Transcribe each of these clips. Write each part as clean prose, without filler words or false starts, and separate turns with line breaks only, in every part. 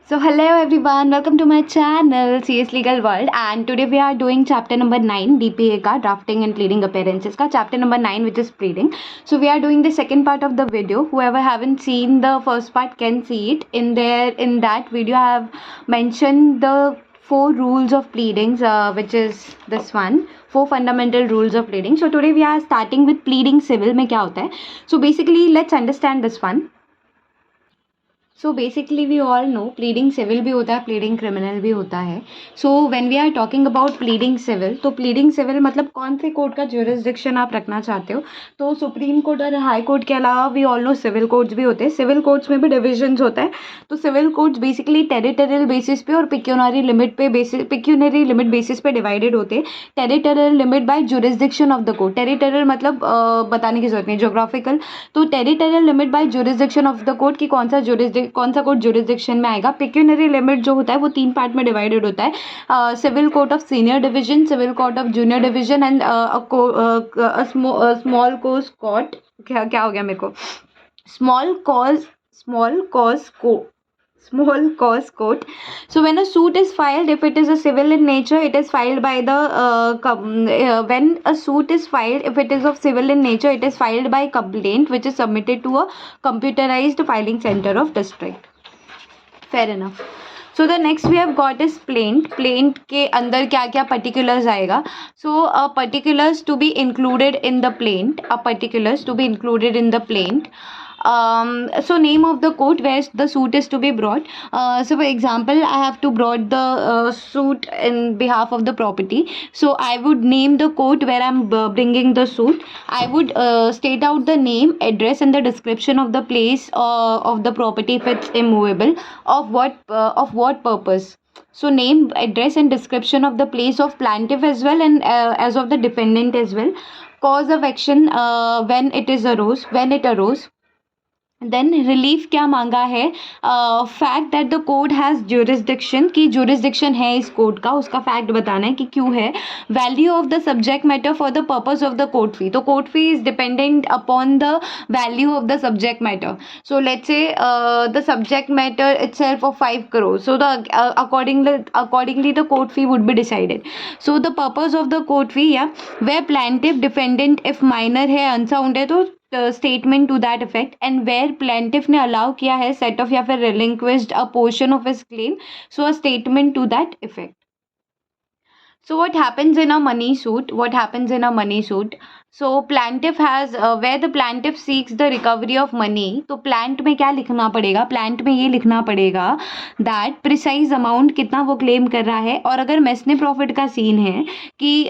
So hello everyone, welcome to my channel CS Legal World, and today we are doing chapter number 9 DPA ka drafting and pleading appearances ka chapter number 9, which is pleading. So we are doing the second part of the video. Whoever haven't seen the first part can see it in that video. I have mentioned the 4 rules of pleadings, which is this one, 4 fundamental rules of pleading. So today we are starting with pleading civil में क्या होता है. So basically let's understand this one. So basically we all know pleading civil भी होता है, pleading criminal भी होता है. So when we are talking about pleading civil, तो प्लीडिंग सिविल मतलब कौन से कोर्ट का ज्यूरिसडिक्शन आप रखना चाहते हो. तो सुप्रीम कोर्ट और हाई कोर्ट के अलावा we all know civil courts भी होते हैं. सिविल कोर्ट्स में भी डिविजन्स होता है. तो civil courts basically territorial basis पे और पिक्यूनरी लिमिट बेसिस पे डिवाइडेड होते हैं. Territorial limit by jurisdiction of the court. Territorial मतलब बताने की जरूरत नहीं, ज्योग्राफिकल. तो territorial limit by jurisdiction of the court की कौन सा कोर्ट ज्यूरिसडिक्शन में आएगा. पिक्यूनरी लिमिट जो होता है वो 3 पार्ट में डिवाइडेड होता है. Civil court of senior division, civil court of junior division and small court court. क्या हो गया मेरे को, small cause court. So when a suit is filed, if it is a civil in nature, it is filed by the when a suit is filed, if it is of civil in nature, it is filed by complaint, which is submitted to a computerized filing center of district. Fair enough. So the next we have got is plaint. Plaint के अंदर क्या क्या particulars आएगा. So particulars to be included in the plaint. So name of the court where the suit is to be brought. So for example, I have to brought the suit in behalf of the property. So I would name the court where I'm bringing the suit. I would state out the name, address and the description of the place of the property if it's immovable. Of what purpose. So name, address and description of the place of plaintiff as well, and as of the defendant as well. Cause of action, when it arose. Then relief क्या मांगा है. Fact that the court has jurisdiction, की jurisdiction है इस court का, उसका fact बताना है कि क्यों है. Value of the subject matter for the purpose of the court fee. तो court fee is dependent upon the value of the subject matter. So let's say the subject matter itself of 5 crore. So the accordingly the court fee would be decided. So the purpose of the court fee, where plaintiff defendant if minor है, unsound है, तो statement to that effect. And where plaintiff ने allow किया है set off या फिर relinquished a portion of his claim, so a statement to that effect. So what happens in a money suit? So plaintiff has where the plaintiff seeks the recovery of money. तो plant में क्या लिखना पड़ेगा, plant में ये लिखना पड़ेगा that precise amount कितना वो क्लेम कर रहा है. और अगर मेसने प्रॉफिट का सीन है कि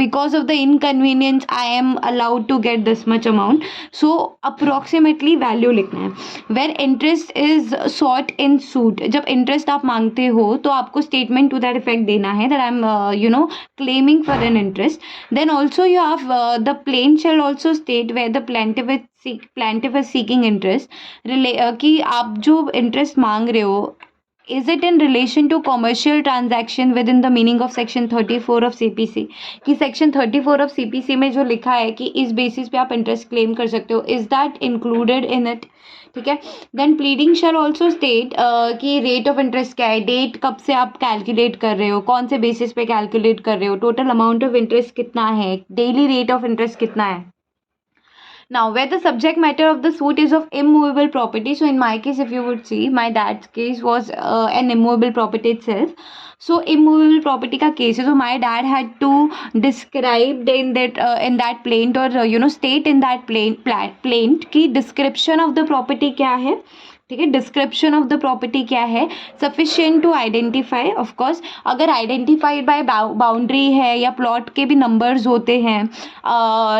because of the inconvenience I am allowed to get this much amount, so approximately value लिखना है. Where interest is sought in suit, जब इंटरेस्ट आप मांगते हो तो आपको स्टेटमेंट टू दैट इफेक्ट देना है that I am claiming for an interest. Then also you have the plaintiff shall also state where the plaintiff is seeking interest. कि आप जो interest मांग रहे हो, is it in relation to commercial transaction within the meaning of section 34 of CPC. कि section 34 of CPC में जो लिखा है कि इस basis पे आप interest claim कर सकते हो, is that included in it. ठीक है. Then pleading shall also state कि रेट ऑफ इंटरेस्ट क्या है, डेट कब से आप कैलकुलेट कर रहे हो, कौन से बेसिस पे कैलकुलेट कर रहे हो, टोटल अमाउंट ऑफ इंटरेस्ट कितना है, डेली रेट ऑफ इंटरेस्ट कितना है. Now where the subject matter of the suit is of immovable property. So in my case, if you would see, my dad's case was an immovable property itself. So immovable property का case है, so my dad had to describe in that plaint or state in that plaint कि description of the property क्या है. ठीक है, description of the property क्या है, sufficient to identify. Of course अगर आइडेंटिफाइड बाय बाउंड्री है या प्लॉट के भी नंबर्स होते हैं,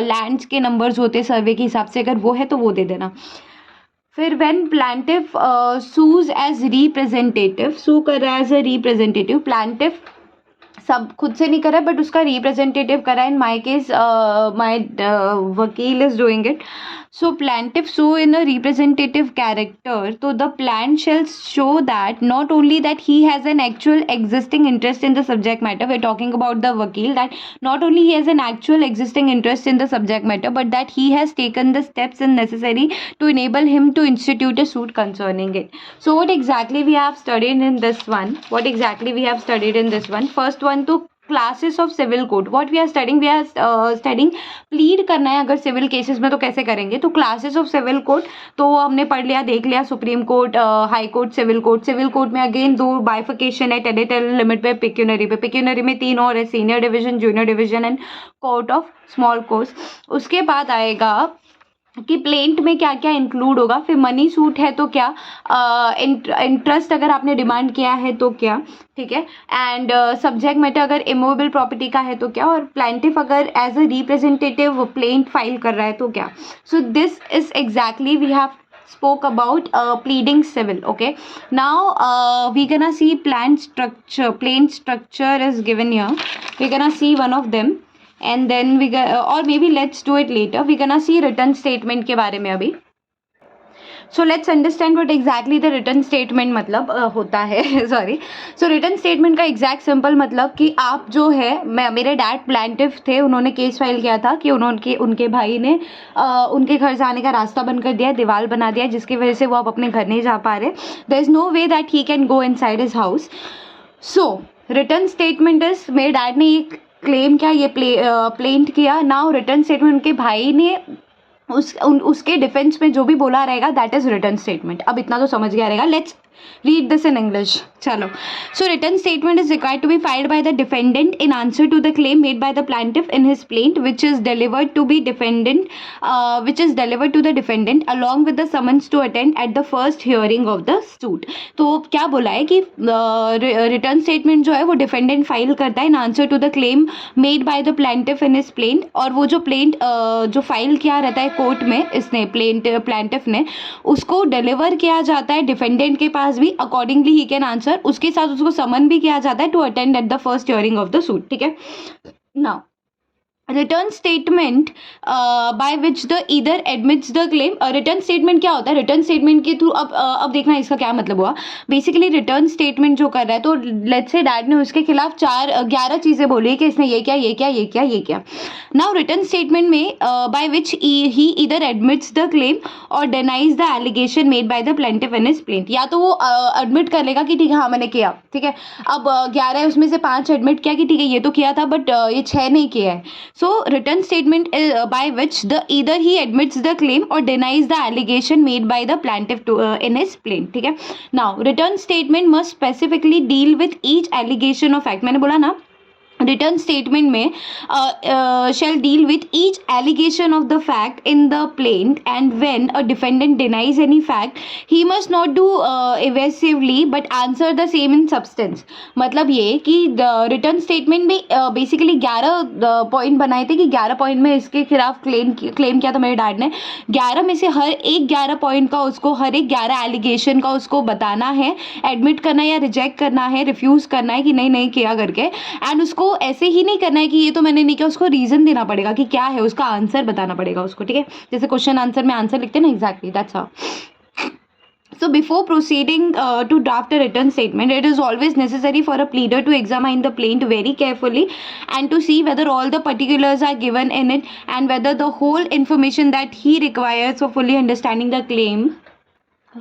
लैंड्स के नंबर्स होते हैं सर्वे के हिसाब से, अगर वो है तो वो दे देना. फिर when plaintiff shoes as representative, सू कर रहा है एज अ रिप्रेजेंटेटिव, प्लांटिफ सब खुद से नहीं करा बट उसका रिप्रेजेंटेटिव करा. इन माई केस माई वकील is doing it. So plaintiff sue in a representative character. So the plaintiff shall show that not only that he has an actual existing interest in the subject matter. We're talking about the vakil, that not only he has an actual existing interest in the subject matter, but that he has taken the steps necessary to enable him to institute a suit concerning it. So what exactly we have studied in this one? First one to classes of civil code. What we are studying plead करना है अगर civil cases में तो कैसे करेंगे. तो classes of civil code तो हमने पढ़ लिया, देख लिया. Supreme Court, high court, civil court. Civil court में अगेन 2 बाइफिकेशन है, टेरिटोरियल लिमिट पे, पिक्यूनरी पे. पिक्यूनरी में 3 और है, senior division, junior division and court of small causes. उसके बाद आएगा कि प्लेंट में क्या क्या इंक्लूड होगा. फिर मनी सूट है तो क्या, इंटरेस्ट अगर आपने डिमांड किया है तो क्या, ठीक है. एंड सब्जेक्ट मैटर अगर इमूवेबल प्रॉपर्टी का है तो क्या, और प्लेंटिफ अगर as a representative plaint file कर रहा है तो क्या. So this is exactly we have spoke about pleading civil. Okay, now we gonna see plain structure is given here. We gonna see one of them and then or maybe let's do it later. We gonna see written statement के बारे में अभी. So let's understand what exactly the written statement मतलब होता है. Sorry. So written statement का exact simple मतलब कि आप जो है, मेरे डैड प्लेंटिफ थे, उन्होंने केस फाइल किया था कि उनके भाई ने उनके घर जाने का रास्ता बंद कर दिया, दीवार बना दिया, जिसकी वजह से वो अब अपने घर नहीं जा पा रहे. There is no way that he can go inside his house. So return statement is, मेरे डैड ने ये क्लेम किया, ये प्लेंट किया. नाउ रिटर्न स्टेटमेंट उनके भाई ने उसके डिफेंस में जो भी बोला रहेगा दैट इज रिटर्न स्टेटमेंट. अब इतना तो समझ गया रहेगा. Let's read this in English. चलो. So return statement is required to be filed by the defendant in answer to the claim made by the plaintiff in his plaint which is delivered to the defendant along with the summons to attend at the first hearing of the suit. तो क्या बोला है कि return statement जो है वो defendant file करता है in answer to the claim made by the plaintiff in his plaint. और वो जो प्लेंट जो फाइल किया रहता है कोर्ट में, इसने प्लेंटिफ ने, उसको डिलीवर किया जाता है डिफेंडेंट के पास भी. Accordingly he can answer. उसके साथ उसको समन भी किया जाता है to attend at the first hearing of the suit. ठीक है. Now return statement by which the either admits the claim. Return statement क्या होता है? रिटर्न स्टेटमेंट के थ्रू अब देखना इसका क्या मतलब हुआ. बेसिकली रिटर्न स्टेटमेंट जो कर रहा है, तो लेट्स से डैड ने उसके खिलाफ 11 चीज़ें बोली कि इसने ये किया. नाउ रिटर्न स्टेटमेंट में by which he either admits the claim और denies the allegation made by the plaintiff in his plaint. या तो वो एडमिट कर लेगा कि ठीक है हाँ मैंने किया, ठीक है. अब 11 है उसमें से 5 एडमिट किया कि ठीक है ये तो किया था बट ये 6 नहीं किया है. So written statement by which either he admits the claim or denies the allegation made by the plaintiff in his plaint. ठीक है. Now written statement must specifically deal with each allegation of fact. मैंने बोला ना return statement में shall deal with each allegation of the fact in the plaint, and when a defendant denies any fact he must not do evasively but answer the same in substance. मतलब ये कि return statement में basically 11 point बनाए थे कि 11 point में इसके खिलाफ क्लेम किया था मेरे डैड ने. 11 में से हर एक 11 पॉइंट का उसको, हर एक 11 एलिगेशन का उसको बताना है, एडमिट करना है या रिजेक्ट करना है, रिफ्यूज़ करना है कि नहीं किया करके. एंड उसको ऐसे ही नहीं करना है कि ये तो मैंने नहीं किया, उसको रीजन देना पड़ेगा कि क्या है, उसका आंसर बताना पड़ेगा उसको. ठीक है. जैसे क्वेश्चन आंसर में आंसर लिखते हैं ना, exactly that's how. So before proceeding to draft a written statement, it is always necessary for a pleader to examine the plaint very carefully and to see whether all the particulars are given in it and whether the whole information that he requires for fully understanding the claim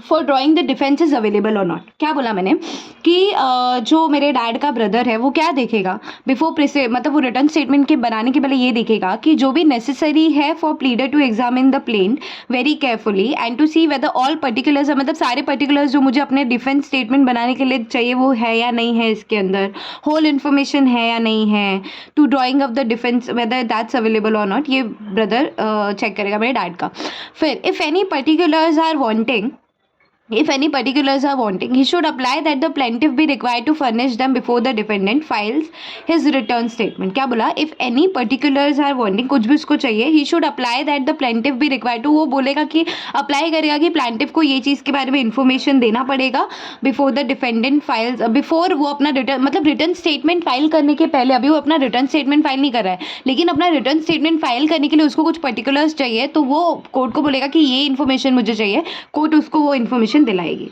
for drawing the defence is available और not. क्या बोला मैंने कि जो मेरे dad का brother है वो क्या देखेगा बिफोर मतलब वो रिटर्न स्टेटमेंट के बनाने के पहले ये देखेगा कि जो भी नेसेसरी है for pleader to examine the plaint very carefully and to see whether all particulars, मतलब सारे पर्टिकुलर्स जो मुझे अपने डिफेंस स्टेटमेंट बनाने के लिए चाहिए वो है या नहीं है, इसके अंदर होल इन्फॉर्मेशन है या नहीं है, to drawing of the defence whether that's available और नॉट. ये ब्रदर चेक करेगा मेरे डैड का. फिर if any particulars are wanting, if any particulars are wanting, he should apply that the plaintiff be required to furnish them before the defendant files his return statement. क्या बोला? If any particulars are wanting, कुछ भी उसको चाहिए, he should apply that the plaintiff be required to, वो बोलेगा कि apply करेगा कि plaintiff को ये चीज़ के बारे में इन्फॉर्मेशन देना पड़ेगा before the defendant files, before वो अपना रिटर्न, मतलब रिटर्न स्टेटमेंट फाइल करने के पहले, अभी वो अपना रिटर्न स्टेटमेंट फाइल नहीं कर रहा है, लेकिन अपना रिटर्न स्टेटमेंट फाइल करने के लिए उसको कुछ पर्टिकुलर्स चाहिए, तो वो कोर्ट को बोलेगा कि ये इन्फॉर्मेशन मुझे चाहिए, कोर्ट उसको वो information दिलाएगी.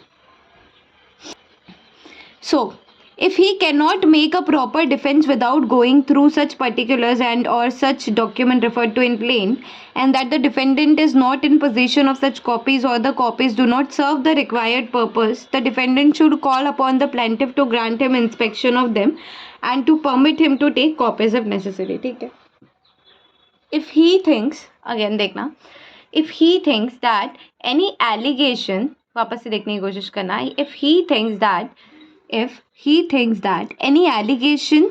So if he cannot make a proper defense without going through such particulars and or such document referred to in plain, and that the defendant is not in possession of such copies or the copies do not serve the required purpose, the defendant should call upon the plaintiff to grant him inspection of them and to permit him to take copies if necessary. ठीक है. If he thinks, again देखना, if he thinks that any allegation, वापस से देखने की कोशिश करना, if he thinks that any allegation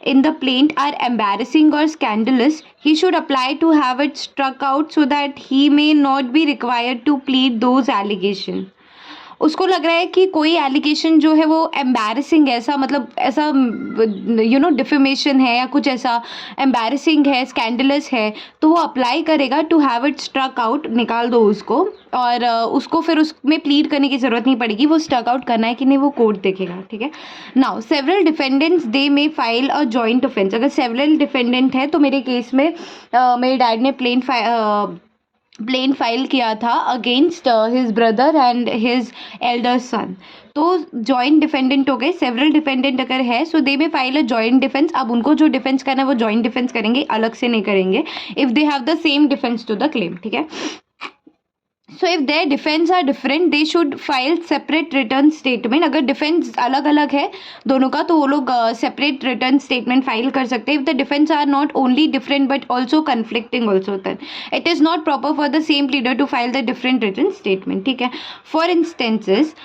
in the plaint are embarrassing or scandalous, he should apply to have it struck out so that he may not be required to plead those allegations. उसको लग रहा है कि कोई allegation जो है वो embarrassing है, ऐसा मतलब ऐसा डिफेमेशन है या कुछ ऐसा एम्बैरसिंग है, स्कैंडलस है, तो वो अप्लाई करेगा to have it struck out, निकाल दो उसको, और उसको फिर उसमें प्लीड करने की ज़रूरत नहीं पड़ेगी, वो स्ट्रक आउट करना है कि नहीं वो कोर्ट देखेगा. ठीक है. Now several defendants they may file a joint offence. अगर सेवरल डिफेंडेंट है, तो मेरे केस में मेरे डैड ने प्लेन फाइल किया था against his brother and his elder son, तो जॉइंट डिफेंडेंट हो गए. सेवरल डिफेंडेंट अगर है, सो दे में फाइल अ जॉइंट डिफेंस. अब उनको जो डिफेंस करना है वो जॉइंट डिफेंस करेंगे, अलग से नहीं करेंगे, if they have the same defence to the claim. ठीक है. So if their defence are different, they should file separate return statement. अगर डिफेंस अलग अलग है दोनों का, तो वो लोग सेपरेट रिटर्न स्टेटमेंट फाइल कर सकते हैं. If the defence are not only different but also conflicting also, then it is not proper for the same pleader to file the different return statement. ठीक है. For instances,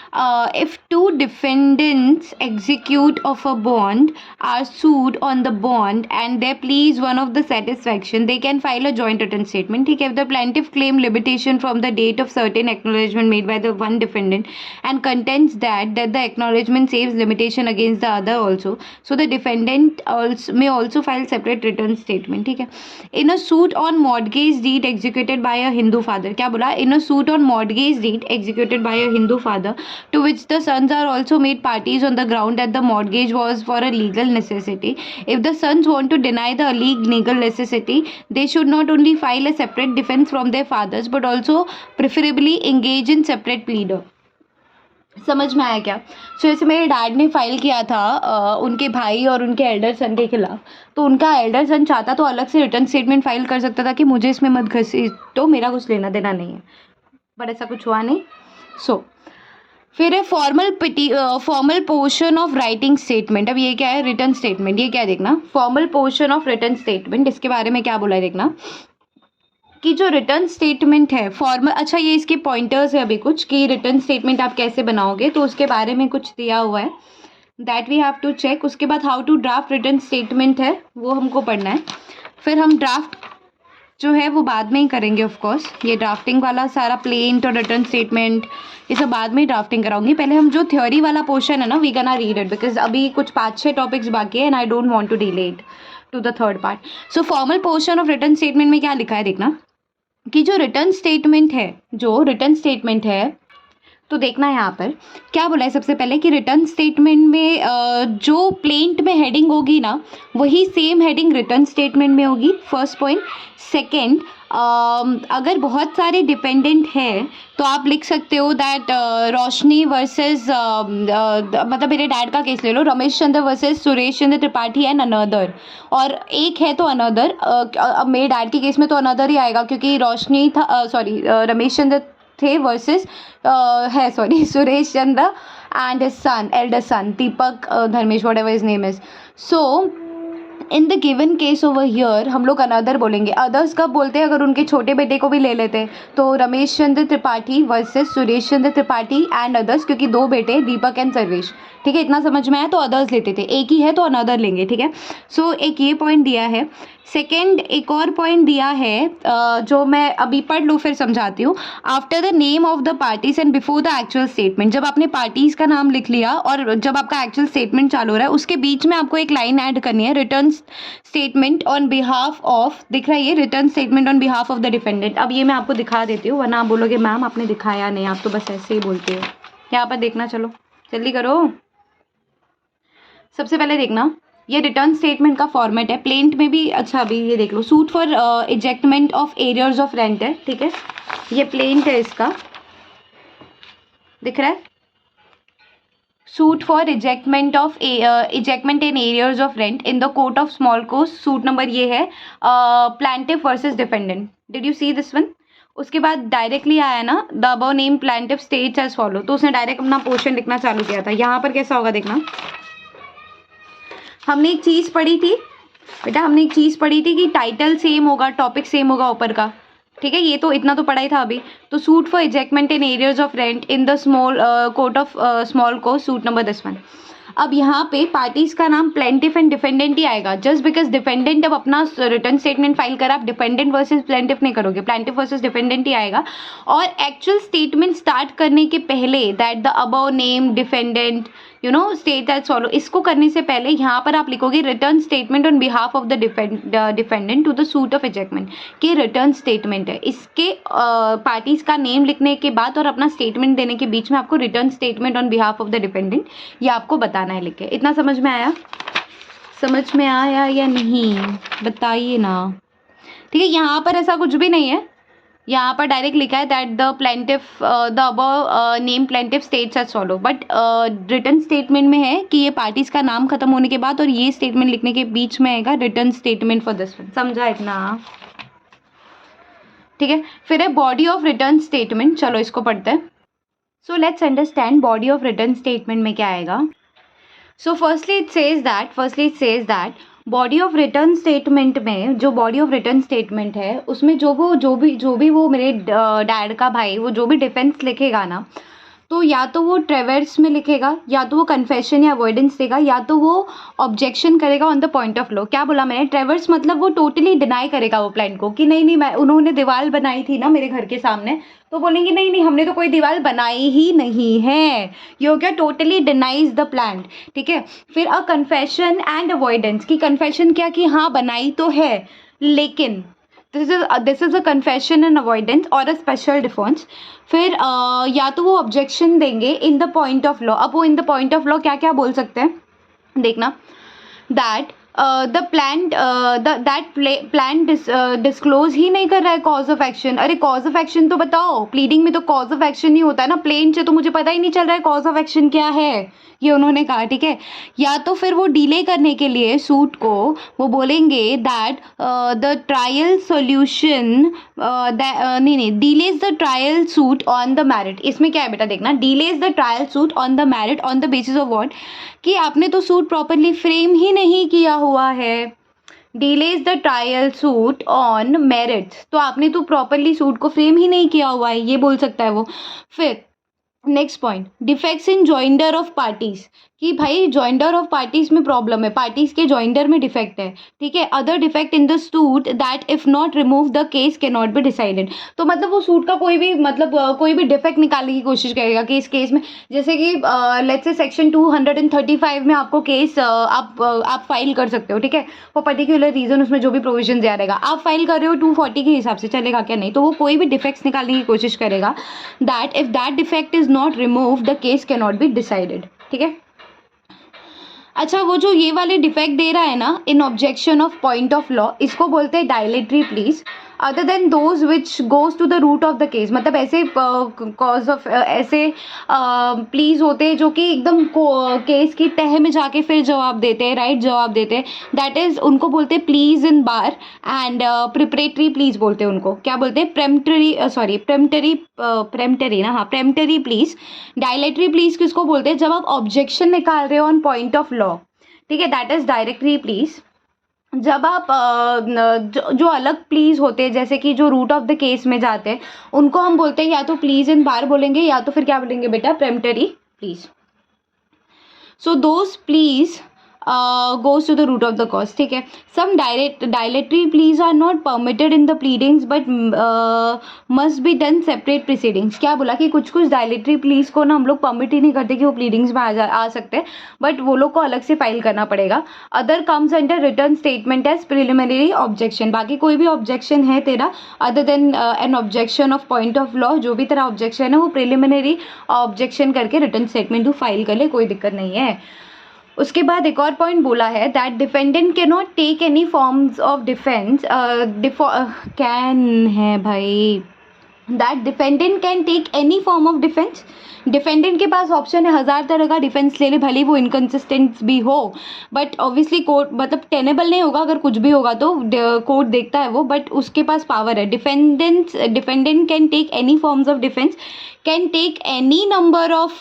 if two defendants execute of a bond are sued on the bond and they please one of the satisfaction, they can file a joint return statement. ठीक है. If the plaintiff claim limitation from the date of certain acknowledgement made by the one defendant and contends that the acknowledgement saves limitation against the other also, so the defendant may also file separate return statement. ठीक है. In a suit on mortgage deed executed by a Hindu father, क्या बोला? In a suit on mortgage deed executed by a Hindu father to which the sons are also made parties on the ground that the mortgage was for a legal necessity, if the sons want to deny the legal necessity, they should not only file a separate defense from their fathers but also preferably engage in separate pleader. समझ में आया क्या? सो ऐसे मेरे dad ने file किया था उनके भाई और उनके एल्डर सन के खिलाफ, तो उनका एल्डर सन चाहता तो अलग से रिटर्न स्टेटमेंट फाइल कर सकता था कि मुझे इसमें मत घसीट, तो मेरा कुछ लेना देना नहीं है, बट ऐसा कुछ हुआ नहीं. सो फिर है formal portion of writing statement. अब ये क्या है? Return statement. ये क्या है देखना, formal portion of return statement. इसके बारे में क्या बोला है देखना, कि जो रिटर्न स्टेटमेंट है फॉर्मल, अच्छा ये इसके पॉइंटर्स है अभी कुछ, कि रिटर्न स्टेटमेंट आप कैसे बनाओगे, तो उसके बारे में कुछ दिया हुआ है, that we have to check. उसके बाद how to draft return statement है, वो हमको पढ़ना है. फिर हम ड्राफ्ट जो है वो बाद में ही करेंगे ऑफ कोर्स, ये ड्राफ्टिंग वाला सारा प्लेंट और रिटर्न स्टेटमेंट ये सब बाद में ही ड्राफ्टिंग कराऊंगी. पहले हम जो थ्योरी वाला पोर्शन है ना, we can read it because अभी कुछ 5-6 टॉपिक्स बाकी है and I don't want to delay it to the third part. So formal portion of return statement में क्या लिखा है देखना, कि जो रिटर्न स्टेटमेंट है, तो देखना यहाँ पर क्या बोला है. सबसे पहले कि रिटर्न स्टेटमेंट में जो प्लेंट में हेडिंग होगी ना, वही सेम हेडिंग रिटर्न स्टेटमेंट में होगी. First point. सेकंड, अगर बहुत सारे डिपेंडेंट हैं तो आप लिख सकते हो दैट रोशनी वर्सेस मतलब मेरे डैड का केस ले लो, Ramesh Chandra versus Suresh Chandra Tripathi and another, और एक है तो अनदर. अब मेरे डैड के केस में तो अनदर ही आएगा क्योंकि रोशनी था, रमेश चंद्र थे versus Suresh Chandra and his son, elder son Deepak Dharmesh, whatever his name is. So in the given case over here हम लोग अनदर बोलेंगे. अदर्स कब बोलते हैं? अगर उनके छोटे बेटे को भी ले लेते हैं. तो Ramesh Chandra Tripathi versus Suresh Chandra Tripathi and others, क्योंकि दो बेटे दीपक एंड सर्वेश. ठीक है, इतना समझ में आया. तो अदर्स लेते थे, एक ही है तो अनदर लेंगे. ठीक है, सो एक ये पॉइंट दिया है. सेकेंड एक और पॉइंट दिया है जो मैं अभी पढ़ लूँ फिर समझाती हूँ. After the name of the parties and before the actual statement. जब आपने पार्टीज का नाम लिख लिया और जब आपका एक्चुअल स्टेटमेंट चालू हो रहा है, उसके बीच में आपको एक लाइन ऐड करनी है, return statement on behalf of. दिख रहा है ये, return statement on behalf of the defendant. अब ये मैं आपको दिखा देती हूँ, वरना आप बोलोगे मैम आपने दिखाया नहीं, आप तो बस ऐसे ही बोलते हो. यहाँ पर देखना, चलो जल्दी करो. सबसे पहले देखना, ये रिटर्न स्टेटमेंट का फॉर्मेट है. प्लेंट में भी, अच्छा अभी ये देख लो, suit for ejectment of arrears of rent है. ठीक है, ये प्लेंट है इसका, दिख रहा है. Suit for ejectment of ejectment in arrears of rent in the court of small court. Suit number ये है plaintiff versus defendant. Did you see this one? उसके बाद डायरेक्टली आया ना, the above name plaintiff states as follow. तो उसने direct अपना portion लिखना चालू किया था. यहाँ पर कैसा होगा देखना, हमने एक चीज़ पढ़ी थी बेटा, हमने एक चीज़ पढ़ी थी कि टाइटल सेम होगा, टॉपिक सेम होगा ऊपर का. ठीक है, ये तो इतना तो पढ़ा ही था अभी. तो suit for ejectment in arrears of rent in the small court of small court, suit number 10. अब यहाँ पे पार्टीज का नाम प्लेंटिफ एंड डिफेंडेंट ही आएगा. जस्ट बिकॉज डिफेंडेंट अब अपना रिटर्न स्टेटमेंट फाइल करा, आप डिफेंडेंट वर्सेस प्लेंटिफ नहीं करोगे, प्लेंटिफ वर्सेस डिफेंडेंट ही आएगा. और एक्चुअल स्टेटमेंट स्टार्ट करने के पहले that the above name defendant state as follow, इसको करने से पहले यहाँ पर आप लिखोगे return statement on behalf of the defendant to the suit of ejectment. के रिटर्न स्टेटमेंट है, इसके पार्टीज का नेम लिखने के बाद और अपना स्टेटमेंट देने के बीच में आपको return statement on behalf of the defendant ये आपको बताना है लिख के. इतना समझ में आया? समझ में आया या नहीं बताइए ना. ठीक है, यहाँ पर ऐसा कुछ भी नहीं है. यहाँ पर डायरेक्ट लिखा है that the plaintiff the above named plaintiff states as follow. But return statement में है कि ये पार्टीज का नाम खत्म होने के बाद और ये स्टेटमेंट लिखने के बीच में आएगा return statement for this one. समझा इतना? ठीक है, फिर है बॉडी ऑफ रिटर्न स्टेटमेंट. चलो इसको पढ़ते हैं. सो let's understand body of return statement में क्या आएगा. So firstly it says that body of return statement में, जो बॉडी ऑफ रिटर्न स्टेटमेंट है उसमें जो भी वो मेरे डैड का भाई वो जो भी डिफेंस लिखेगा ना, तो या तो वो ट्रेवर्स में लिखेगा, या तो वो कन्फेशन या अवॉइडेंस देगा, या तो वो ऑब्जेक्शन करेगा on the point of law. क्या बोला मैंने? ट्रेवर्स मतलब वो टोटली डिनाई करेगा वो प्लान को कि नहीं मैं, उन्होंने दीवार बनाई थी ना मेरे घर के सामने, तो बोलेंगे नहीं हमने तो कोई दीवार बनाई ही नहीं है. ये हो गया टोटली डिनाइज द प्लान. ठीक है, फिर अ कन्फेशन एंड अवॉइडेंस की कन्फेशन क्या कि हाँ बनाई तो है लेकिन this is a confession and avoidance और अ स्पेशल डिफेंस. फिर या तो वो ऑब्जेक्शन देंगे in the point of law. अब वो in the point of law क्या क्या बोल सकते हैं देखना, दैट द प्लान डिस्क्लोज ही नहीं कर रहा है कॉज ऑफ एक्शन. अरे कॉज ऑफ एक्शन तो बताओ, प्लीडिंग में तो कॉज ऑफ एक्शन ही होता है ना, प्लेन से तो मुझे पता ही नहीं चल रहा है कॉज ऑफ एक्शन क्या है, ये उन्होंने कहा. ठीक है, या तो फिर वो डिले करने के लिए सूट को वो बोलेंगे दैट द ट्रायल सोल्यूशन नहीं delays the trial suit on the merit. इसमें क्या है बेटा देखना, delays the trial suit on the merit on the basis of what, कि आपने तो सूट प्रॉपरली फ्रेम ही नहीं किया हुआ है. Delays the trial suit on merit, तो आपने तो प्रॉपरली सूट को फ्रेम ही नहीं किया हुआ है, ये बोल सकता है वो. फिर next point, defects in joinder of parties, कि भाई जॉइंडर ऑफ पार्टीज में प्रॉब्लम है, पार्टीज के जॉइंडर में डिफेक्ट है. ठीक है, other defect in the suit that if not remove the case can not be decided. तो मतलब वो सूट का कोई भी डिफेक्ट निकालने की कोशिश करेगा कि इस केस में, जैसे कि लेट्स से सेक्शन 235 में आपको केस आप फाइल कर सकते हो. ठीक है, फॉर पर्टिकुलर रीजन उसमें जो भी प्रोविजन दिया रहेगा, आप फाइल कर रहे हो 240 के हिसाब से, चलेगा क्या? नहीं. तो वो कोई भी डिफेक्ट्स निकालने की कोशिश करेगा that if that defect is not remove the case can not be decided. ठीक है, अच्छा वो जो ये वाले डिफेक्ट दे रहा है ना in objection of point of law, इसको बोलते हैं dilatory pleas other than those which goes to the root of the case. मतलब ऐसे कॉज ऑफ ऐसे प्लीज होते हैं जो कि एकदम केस की तह में जाके फिर जवाब देते हैं, राइट जवाब देते हैं. दैट इज उनको बोलते हैं please in bar. And preparatory please बोलते हैं उनको, क्या बोलते हैं? प्रेम्पटरी ना, हाँ प्रेम्पटरी प्लीज. डायलेटरी प्लीज किसको बोलते हैं? जब आप ऑब्जेक्शन निकाल रहे हो ऑन पॉइंट ऑफ लॉ. ठीक है, दैट इज डायरेक्टरी प्लीज. जब आप जो अलग प्लीज होते हैं, जैसे कि जो रूट ऑफ द केस में जाते हैं, उनको हम बोलते हैं या तो प्लीज इन बार बोलेंगे या तो फिर क्या बोलेंगे बेटा, प्रेम्पटरी please. So those pleas goes to the root of the cause. ठीक है. Some dilatory pleas are not permitted in the pleadings but must be done separate proceedings. क्या बोला कि कुछ कुछ dilatory pleas को ना हम लोग permit ही नहीं करते कि वो pleadings में आ सकते हैं, but वो लोग को अलग से फाइल करना पड़ेगा. Other comes under written statement as preliminary objection. बाकी कोई भी objection है तेरा other than an objection of point of law, जो भी तेरा objection है वो preliminary objection करके written statement to फाइल कर ले, कोई दिक्कत नहीं है. उसके बाद एक और पॉइंट बोला है that defendant can not take any forms of defence. Can है भाई, that defendant can take any form of defence. Defendant के पास ऑप्शन है 1000 तरह का डिफेंस ले ले, भले वो इनकन्सिस्टेंट भी हो, बट ऑब्वियसली कोर्ट मतलब टेनेबल नहीं होगा. अगर कुछ भी होगा तो कोर्ट देखता है वो, बट उसके पास पावर है. Defendant can take any forms of defence, can take any number of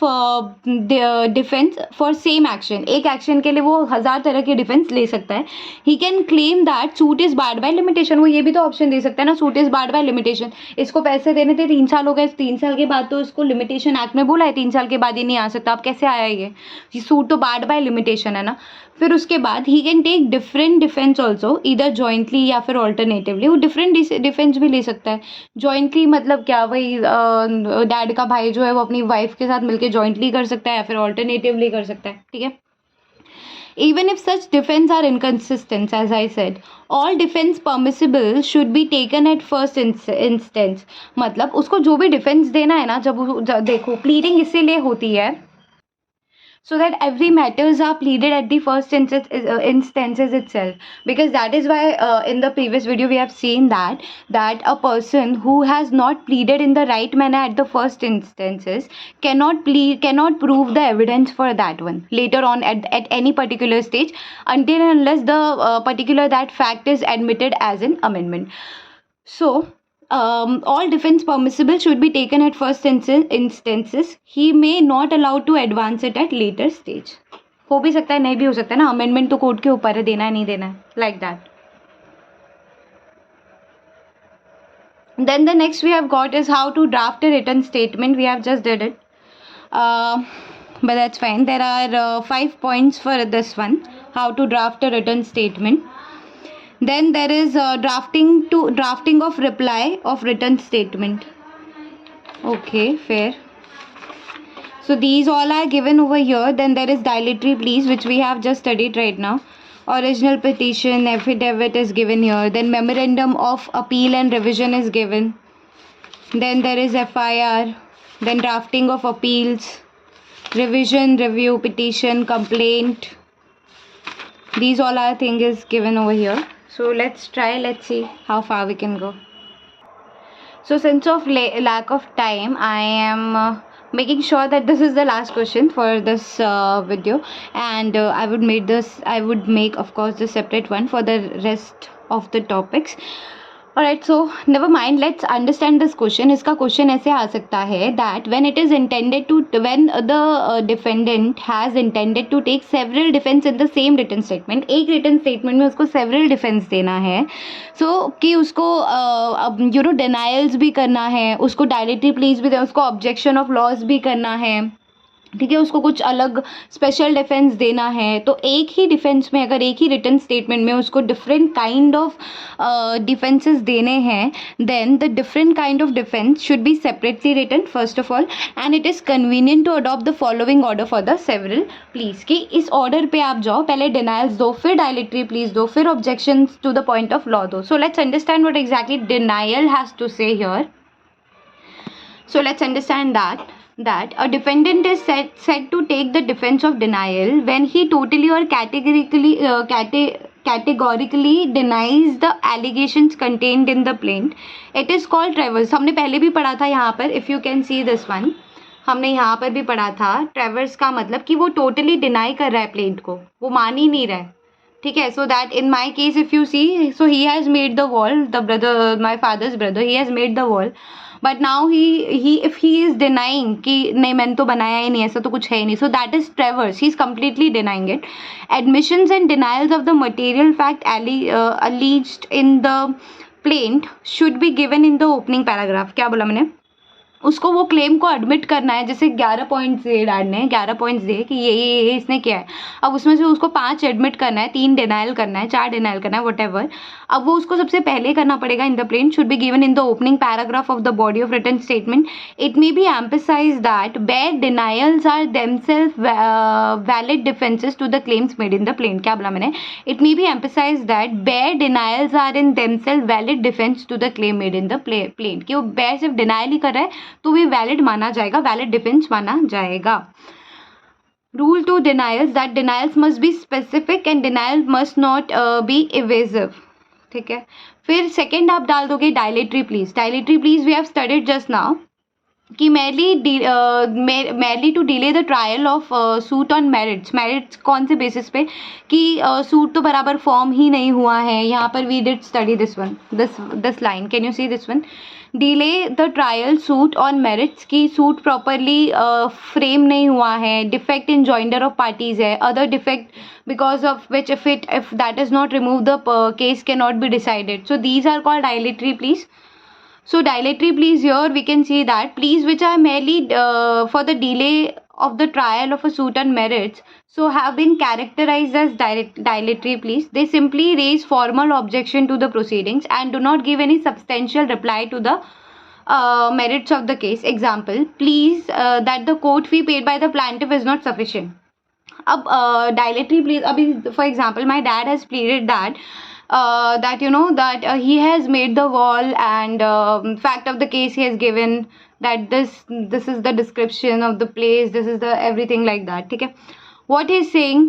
defence for same action. एक एक्शन के लिए वो 1000 तरह के डिफेंस ले सकता है. He can claim that suit is barred by limitation. वो ये भी तो ऑप्शन दे सकता है ना, suit is barred by limitation. इसको पैसे देने थे 3 साल हो गए, 3 साल के बाद तो इसको लिमिटेशन एक्ट में बोला है 3 साल के बाद ये नहीं आ सकता. अब कैसे आया ये सूट तो बार्ड बाय लिमिटेशन है ना. फिर उसके बाद he can take different defence also इधर जॉइंटली या फिर ऑल्टरनेटिवली. वो डिफरेंट डिफेंस भी ले सकता है. जॉइंटली मतलब क्या, वही डैड का भाई जो है वो अपनी वाइफ के साथ मिलकर जॉइंटली कर सकता है या फिर ऑल्टरनेटिवली कर सकता है. ठीक है. Even if such defense are inconsistent, as I said, all defense permissible should be taken at first instance. मतलब उसको जो भी डिफेंस देना है ना, जब देखो प्लीडिंग इसीलिए होती है so that every matters are pleaded at the first instances itself, because that is why in the previous video we have seen that a person who has not pleaded in the right manner at the first instances cannot prove the evidence for that one later on at any particular stage, until and unless the particular that fact is admitted as an amendment. So all defense permissible should be taken at first instances. He may not allow to advance it at later stage. हो भी सकता है, नहीं भी हो सकता है ना. अमेंडमेंट तो कोर्ट के ऊपर है, देना है नहीं देना है, like that. Then the next we have got is how to draft a written statement. We have just did it, but that's fine. There are 5 points for this one, how to draft a written statement. Then there is drafting of reply of written statement. Okay, fair. So these all are given over here. Then there is dilatory pleas, which we have just studied right now. Original petition, affidavit is given here. Then memorandum of appeal and revision is given. Then there is FIR. Then drafting of appeals, revision, review, petition, complaint. These all are things is given over here. So let's see how far we can go. So since of lack of time, I am making sure that this is the last question for this video, and I would make of course the separate one for the rest of the topics. Alright, so never mind, let's understand this question. इसका question ऐसे आ सकता है that when the defendant has intended to take several defense in the same written statement, एक written statement में उसको several defense देना है, so कि उसको denials भी करना है, उसको dilatory pleas भी देना, उसको objection of laws भी करना है, ठीक है, उसको कुछ अलग स्पेशल डिफेंस देना है. तो एक ही डिफेंस में, अगर एक ही रिटन स्टेटमेंट में उसको डिफरेंट काइंड ऑफ डिफेंसेस देने हैं, then the different kind of defence should be separately written first of all, and it is convenient to adopt the following order for the several please. कि इस order पे आप जाओ, पहले denials दो, फिर डायलेटरी प्लीज दो, फिर objections to the point of law दो. So let's understand what exactly denial has to say here. So let's understand that a defendant is said to take the defense of denial when he totally or categorically denies the allegations contained in the plaint. It is called traverse. हमने पहले भी पढ़ा था यहाँ पर, if you can see this one, हमने यहाँ पर भी पढ़ा था. ट्रेवर्स का मतलब कि वो टोटली डिनाई कर रहा है प्लेंट को, वो मान ही नहीं रहा है. ठीक है. So that in my case if you see, so he has made the wall, the brother, my father's brother, he has made the wall, but now he if he is denying कि नहीं मैंने तो बनाया ही नहीं, ऐसा तो कुछ है ही नहीं, so that is ट्रेवर्स, he is completely denying it. Admissions and denials of the material fact alleged in the plaint should be given in the opening paragraph. क्या बोला मैंने? उसको वो क्लेम को एडमिट करना है, जैसे 11 पॉइंट्स दिए डैड ने, 11 पॉइंट्स दिए कि ये इसने किया है, अब उसमें से उसको 5 एडमिट करना है, 3 डिनाइल करना है, 4 डिनाइल करना है, व्हाटएवर. अब वो उसको सबसे पहले करना पड़ेगा in the plain, should be given in the opening paragraph of the body of written statement. It may be emphasise that bare denials are themselves valid defences to the claims made in the plain. क्या बोला मैंने? It may be emphasise that bare denials are in themselves valid defence to the claim made in the plain. कि वो bear सिर्फ denial ही कर रहा है तो भी वैलिड माना जाएगा, वैलिड डिफेंस माना जाएगा. Rule two denials that denials must be specific and denial must not be evasive. ठीक है. फिर सेकेंड आप डाल दोगे dilatory please. Dilatory please we have studied just now कि merely to delay the trial of suit on merits. Merits कौन से basis पे? कि सूट तो बराबर फॉर्म ही नहीं हुआ है. यहाँ पर we did study this one, this line. Can you see this one? Delay the trial suit on merits, की सूट प्रॉपरली फ्रेम नहीं हुआ है, defect in joinder of parties है, other defect because of which if that is not removed the case cannot be decided. So these are called dilatory pleas. So dilatory pleas, here we can see that pleas which are merely for the delay of the trial of a suit on merits, so have been characterized as dilatory pleas. They simply raise formal objection to the proceedings and do not give any substantial reply to the merits of the case. Example, pleas that the court fee paid by the plaintiff is not sufficient. अब dilatory pleas, अभी for example my dad has pleaded that you know that he has made the wall and fact of the case he has given that this is the description of the place, this is the everything like that. ठीक है. What he is saying,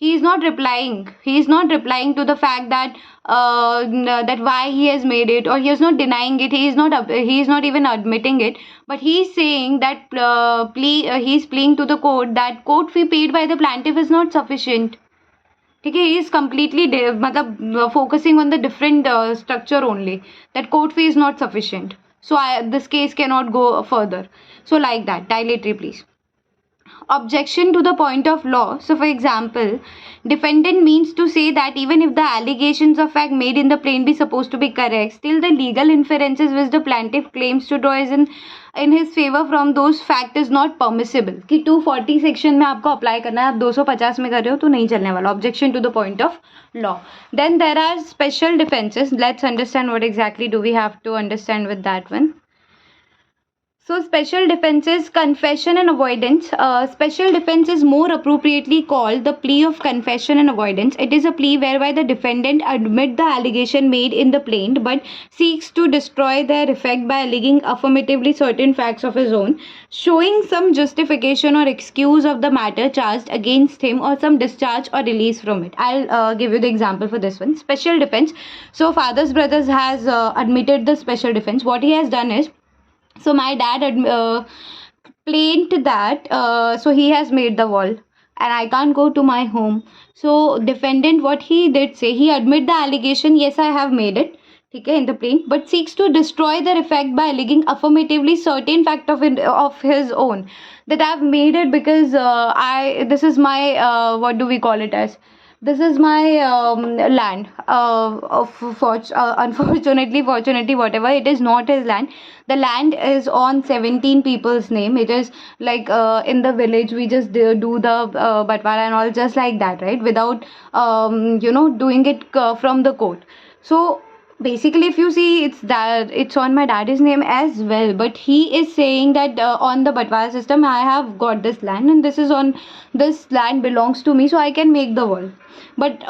he is not replying to the fact that that why he has made it, or he is not denying it, he is not even admitting it, but he is saying that he is pleading to the court that court fee paid by the plaintiff is not sufficient. ठीक है. he is completely मतलब focusing on the different structure only, that court fee is not sufficient, so this case cannot go further. So like that, dilatory please. Objection to the point of law. So for example, defendant means to say that even if the allegations of fact made in the plaint be supposed to be correct, still the legal inferences which the plaintiff claims to draw is in his favor from those fact is not permissible. कि 240 section में आपको apply करना है, आप 250 में कर रहे हो तो नहीं चलने वाला. Objection to the point of law. Then there are special defences. Let's understand what exactly do we have to understand with that one. So special defenses, confession and avoidance. Special defense is more appropriately called the plea of confession and avoidance. It is a plea whereby the defendant admit the allegation made in the plaint but seeks to destroy their effect by alleging affirmatively certain facts of his own, showing some justification or excuse of the matter charged against him, or some discharge or release from it. I'll give you the example for this one. Special defense. So father's brothers has admitted the special defense. What he has done is, so my dad claimed that so he has made the wall and I can't go to my home. So defendant, what he did say, he admit the allegation, yes I have made it, okay, in the plaint, but seeks to destroy the effect by alleging affirmatively certain fact of his own, that I've made it because this is my what do we call it as, this is my land. Unfortunately, fortunately, whatever, it is not his land. The land is on 17 people's name. It is like in the village we just do the batwara and all just like that, right, without doing it from the court. So basically if you see, it's on my daddy's name as well, but he is saying that on the batwara system I have got this land and this land belongs to me, so I can make the wall. But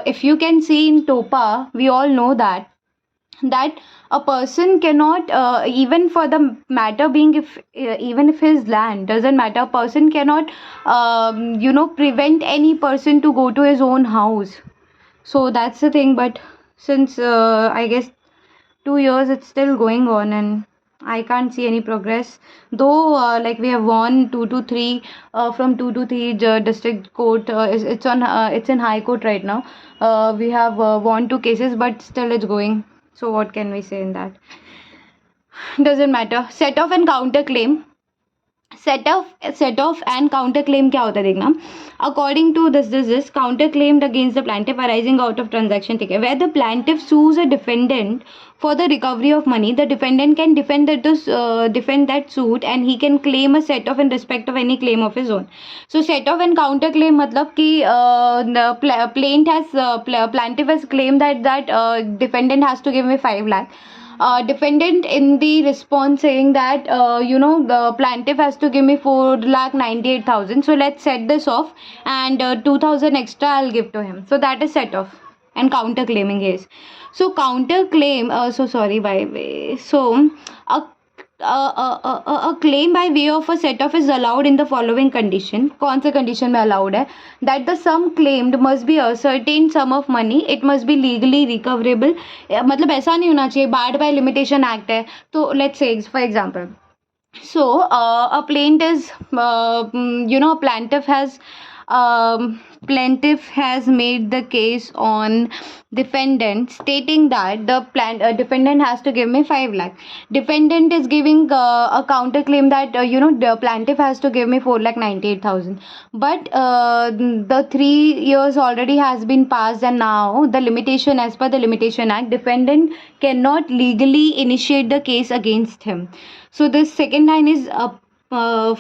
if you can see in TOPA, we all know that a person cannot even for the matter being, if even if his land doesn't matter, a person cannot prevent any person to go to his own house. So that's the thing. But since I guess 2 years it's still going on and I can't see any progress, though like we have won 2 to 3 from 2 to 3 district court, it's in high court right now. We have won 2 cases, but still it's going. So what can we say in that? doesn't matter. Set off and counter claim. Set off and counter claim क्या होता है देखना. According to this counter claimed against the plaintiff arising out of transaction, ठीक है, where the plaintiff sues a defendant for the recovery of money, the defendant can defend that suit and he can claim a set off in respect of any claim of his own. So set off and counter claim मतलब कि the plaintiff has claimed that defendant has to give me 5 lakh. Defendant in the response saying that the plaintiff has to give me 4,98,000, so let's set this off and 2,000 extra I'll give to him. So that is set off and counter claiming is. So counter claim a claim by way of a set off is allowed in the following condition. कौन से condition में allowed है? That the sum claimed must be a certain sum of money, it must be legally recoverable. मतलब ऐसा नहीं होना चाहिए barred by limitation act है. तो let's say for example, so a plaintiff has made the case on defendant stating that the defendant has to give me 5 lakh. Defendant is giving a counter claim that the plaintiff has to give me 4,98,000, but the 3 years already has been passed and now the limitation, as per the limitation act, defendant cannot legally initiate the case against him. So this second line is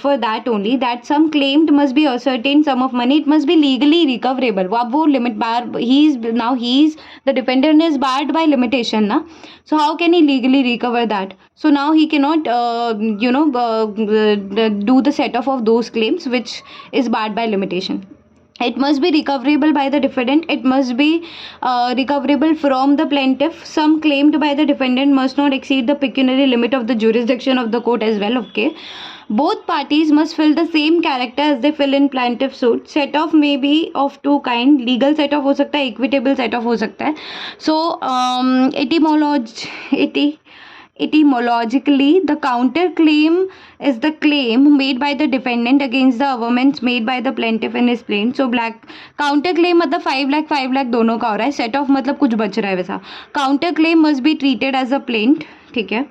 for that only, that sum claimed must be a certain sum of money, it must be legally recoverable. अब वो limit bar, the defendant is barred by limitation ना, so how can he legally recover that? So now he cannot do the set off of those claims which is barred by limitation. It must be recoverable by the defendant, it must be recoverable from the plaintiff. Sum claimed by the defendant must not exceed the pecuniary limit of the jurisdiction of the court as well. Okay, both parties must fill the same character as they fill in plaintiff suit. Set off may be of two kind, legal set off हो सकता है, equitable set off हो सकता है. So etymologically, the counter claim is the claim made by the defendant against the averments made by the plaintiff in his plaint. So counter claim मतलब 5 lakh दोनों का हो रहा है. Set off मतलब कुछ बच रहा है वैसा. Counter claim must be treated as a plaint, ठीक है.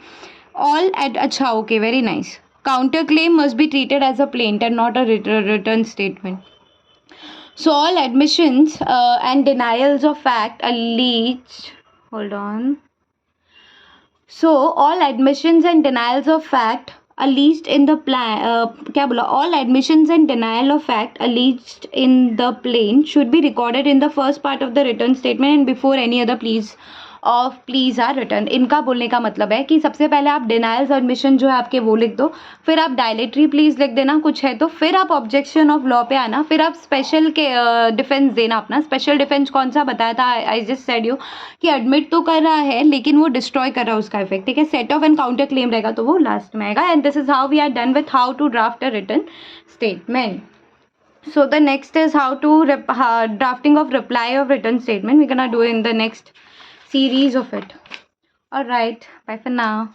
अच्छा, okay, very nice. Counter claim must be treated as a plaint and not a written statement. So all admissions and denials of fact alleged, So all admissions and denials of fact alleged in the all admissions and denial of fact alleged in the plaint should be recorded in the first part of the written statement and before any other pleas are written. इनका बोलने का मतलब है कि सबसे पहले आप denials admission जो है आपके वो लिख दो, फिर आप डायलेटरी प्लीज लिख देना कुछ है तो, फिर आप ऑब्जेक्शन ऑफ लॉ पे आना, फिर आप स्पेशल के डिफेंस देना अपना. स्पेशल डिफेंस कौन सा बताया था? आई जस्ट सेड यू कि एडमिट तो कर रहा है लेकिन वो डिस्ट्रॉय कर रहा है उसका इफेक्ट, ठीक है. Set off and counter claim रहेगा तो वो लास्ट में आएगा. And this is how we are done with how to draft a written statement. So the next is how to drafting of reply of written statement. We're gonna do in the next series of it. All right, bye for now.